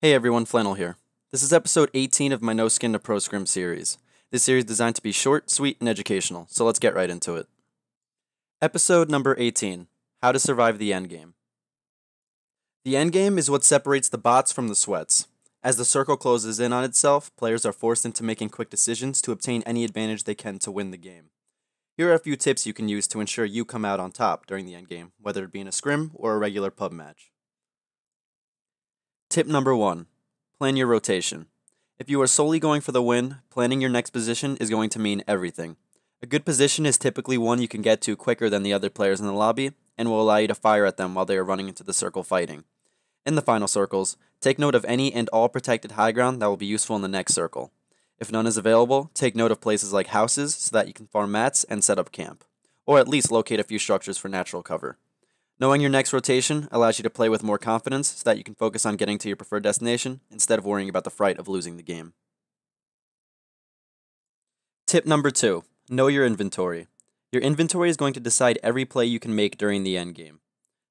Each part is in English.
Hey everyone, Flannel here. This is episode 18 of my No Skin to Pro Scrim series. This series is designed to be short, sweet, and educational, so let's get right into it. Episode number 18, How to Survive the Endgame. The endgame is what separates the bots from the sweats. As the circle closes in on itself, players are forced into making quick decisions to obtain any advantage they can to win the game. Here are a few tips you can use to ensure you come out on top during the endgame, whether it be in a scrim or a regular pub match. Tip number 1. Plan your rotation. If you are solely going for the win, planning your next position is going to mean everything. A good position is typically one you can get to quicker than the other players in the lobby, and will allow you to fire at them while they are running into the circle fighting. In the final circles, take note of any and all protected high ground that will be useful in the next circle. If none is available, take note of places like houses so that you can farm mats and set up camp, or at least locate a few structures for natural cover. Knowing your next rotation allows you to play with more confidence so that you can focus on getting to your preferred destination instead of worrying about the fright of losing the game. Tip number 2. Know your inventory. Your inventory is going to decide every play you can make during the endgame.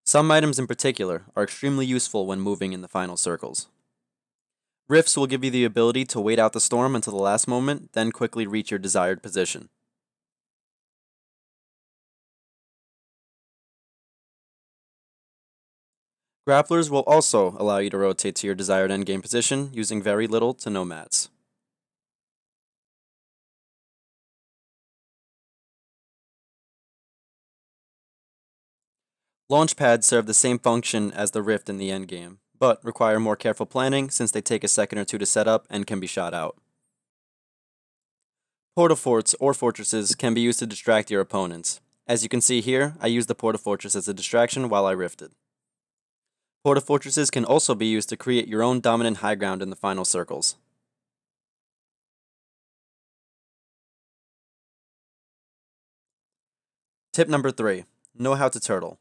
Some items in particular are extremely useful when moving in the final circles. Rifts will give you the ability to wait out the storm until the last moment, then quickly reach your desired position. Grapplers will also allow you to rotate to your desired endgame position using very little to no mats. Launch pads serve the same function as the rift in the endgame, but require more careful planning since they take a second or two to set up and can be shot out. Porta-forts or fortresses can be used to distract your opponents. As you can see here, I used the porta-fortress as a distraction while I rifted. Porta-fortresses can also be used to create your own dominant high ground in the final circles. Tip number 3. Know how to turtle.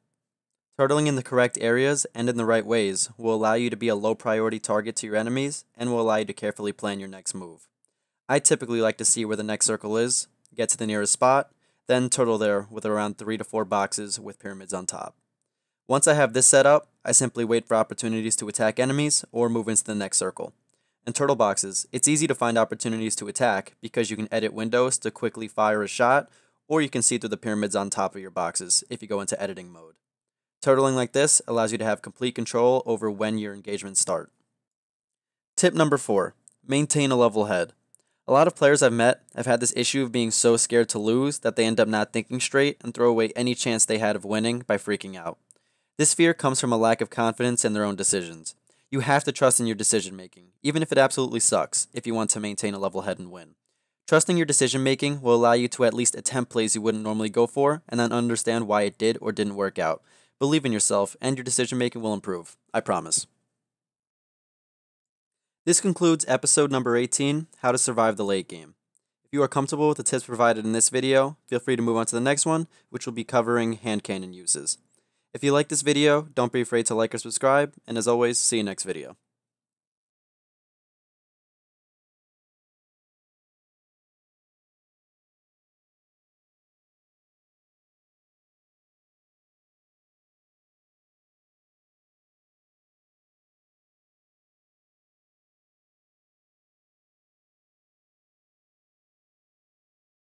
Turtling in the correct areas and in the right ways will allow you to be a low priority target to your enemies and will allow you to carefully plan your next move. I typically like to see where the next circle is, get to the nearest spot, then turtle there with around 3 to 4 boxes with pyramids on top. Once I have this set up, I simply wait for opportunities to attack enemies or move into the next circle. In turtle boxes, it's easy to find opportunities to attack because you can edit windows to quickly fire a shot, or you can see through the pyramids on top of your boxes if you go into editing mode. Turtling like this allows you to have complete control over when your engagements start. Tip number 4. Maintain a level head. A lot of players I've met have had this issue of being so scared to lose that they end up not thinking straight and throw away any chance they had of winning by freaking out. This fear comes from a lack of confidence in their own decisions. You have to trust in your decision making, even if it absolutely sucks, if you want to maintain a level head and win. Trusting your decision making will allow you to at least attempt plays you wouldn't normally go for and then understand why it did or didn't work out. Believe in yourself and your decision making will improve. I promise. This concludes episode number 18, How to Survive the Late Game. If you are comfortable with the tips provided in this video, feel free to move on to the next one, which will be covering hand cannon uses. If you like this video, don't be afraid to like or subscribe, and as always, see you next video.